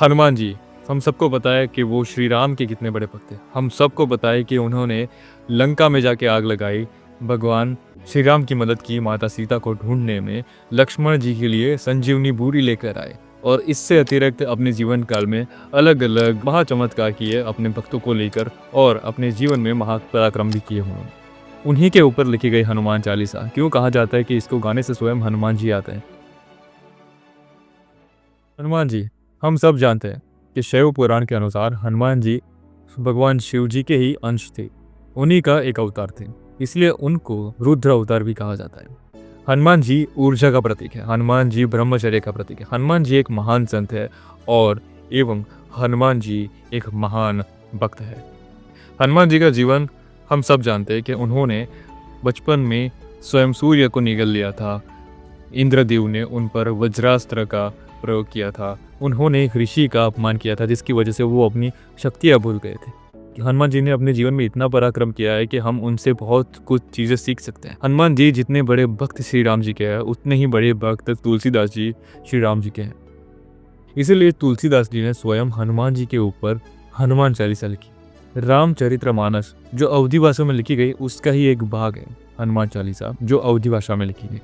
हनुमान जी, हम सबको पता है कि वो श्री राम के कितने बड़े भक्त थे। हम सबको पता है कि उन्होंने लंका में जाके आग लगाई, भगवान श्री राम की मदद की, माता सीता को ढूँढने में, लक्ष्मण जी के लिए संजीवनी बूटी लेकर आए और इससे अतिरिक्त अपने जीवन काल में अलग-अलग महाचमत्कार किए अपने भक्तों को लेकर और अपने जीवन में महापराक्रम भी किए उन्होंने। उन्हीं के ऊपर लिखी गई हनुमान चालीसा, क्यों कहा जाता है कि इसको गाने से स्वयं हनुमान जी आते हैं। हनुमान जी, हम सब जानते हैं कि शैव पुराण के अनुसार हनुमान जी भगवान शिव जी के ही अंश थे। उन्हीं का एक अवतार थे, इसलिए उनको रुद्र अवतार भी कहा जाता है। हनुमान जी ऊर्जा का प्रतीक है, हनुमान जी ब्रह्मचर्य का प्रतीक है, हनुमान जी एक महान संत है और एवं हनुमान जी एक महान भक्त है। हनुमान जी का जीवन हम सब जानते हैं कि उन्होंने बचपन में स्वयं सूर्य को निगल लिया था। इंद्रदेव ने उन पर वज्रास्त्र का प्रयोग किया था। उन्होंने एक ऋषि का अपमान किया था जिसकी वजह से वो अपनी शक्तियाँ भूल गए थे। हनुमान जी ने अपने जीवन में इतना पराक्रम किया है कि हम उनसे बहुत कुछ चीज़ें सीख सकते हैं। हनुमान जी जितने बड़े भक्त श्री राम जी के हैं, उतने ही बड़े भक्त तुलसीदास जी श्री राम जी के हैं। इसीलिए तुलसीदास जी ने स्वयं हनुमान जी के ऊपर हनुमान चालीसा लिखी। रामचरितमानस जो अवधी भाषा में लिखी गई उसका ही एक भाग है हनुमान चालीसा, जो अवधी भाषा में लिखी गई,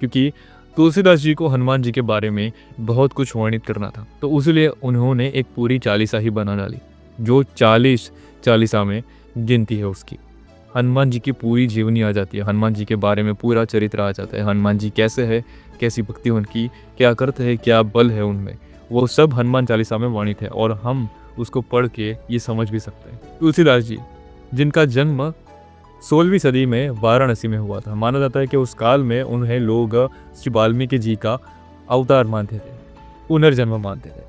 क्योंकि तुलसीदास जी को हनुमान जी के बारे में बहुत कुछ वर्णित करना था, तो इसलिए उन्होंने एक पूरी चालीसा ही बना डाली, जो 40 चालीसा में गिनती है उसकी। हनुमान जी की पूरी जीवनी आ जाती है, हनुमान जी के बारे में पूरा चरित्र आ जाता है। हनुमान जी कैसे है, कैसी भक्ति उनकी, क्या करते हैं, क्या बल है उनमें, वो सब हनुमान चालीसा में वर्णित है और हम उसको पढ़ के ये समझ भी सकते हैं। तुलसीदास जी, जिनका जन्म 16वीं सदी में वाराणसी में हुआ था, माना जाता है कि उस काल में उन्हें लोग श्री वाल्मीकि जी का अवतार मानते थे, पुनर्जन्म मानते थे,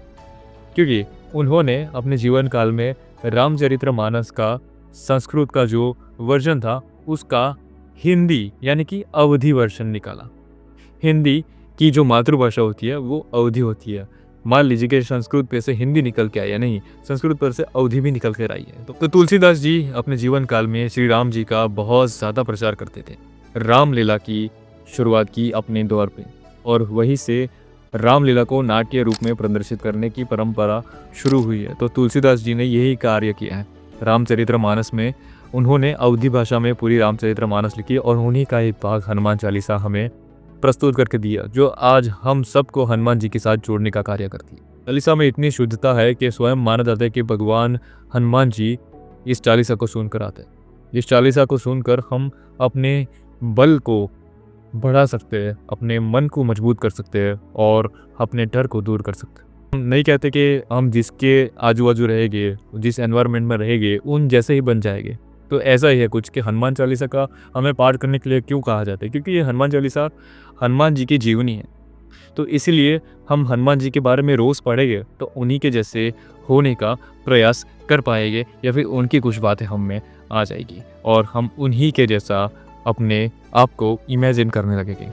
क्योंकि उन्होंने अपने जीवन काल में रामचरितमानस का संस्कृत का जो वर्जन था उसका हिंदी यानी कि अवधी वर्जन निकाला। हिंदी की जो मातृभाषा होती है वो अवधी होती है। मान लीजिए कि संस्कृत पे से हिंदी निकल के आई है, नहीं, संस्कृत पर से अवधी भी निकल कर आई है। तो तुलसीदास जी अपने जीवन काल में श्री राम जी का बहुत ज़्यादा प्रचार करते थे। रामलीला की शुरुआत की अपने दौर पे और वहीं से रामलीला को नाट्य रूप में प्रदर्शित करने की परंपरा शुरू हुई है। तो तुलसीदास जी ने यही कार्य किया है। रामचरितमानस में उन्होंने अवधी भाषा में पूरी रामचरितमानस लिखी और उन्हीं का एक भाग हनुमान चालीसा हमें प्रस्तुत करके दिया, जो आज हम सबको हनुमान जी के साथ जोड़ने का कार्य करती है। चालीसा में इतनी शुद्धता है कि स्वयं माना जाता है कि भगवान हनुमान जी इस चालीसा को सुनकर आते हैं। इस चालीसा को सुनकर हम अपने बल को बढ़ा सकते हैं, अपने मन को मजबूत कर सकते हैं और अपने डर को दूर कर सकते हैं। हम नहीं कहते कि हम जिसके आजू बाजू रहेंगे, जिस एनवायरनमेंट में रहेंगे, उन जैसे ही बन जाएंगे। तो ऐसा ही है कुछ कि हनुमान चालीसा का हमें पाठ करने के लिए क्यों कहा जाता है, क्योंकि ये हनुमान चालीसा हनुमान जी की जीवनी है। तो इसीलिए हम हनुमान जी के बारे में रोज़ पढ़ेंगे तो उन्हीं के जैसे होने का प्रयास कर पाएंगे या फिर उनकी कुछ बातें हम में आ जाएगी और हम उन्हीं के जैसा अपने आप को इमेजिन करने लगेंगे।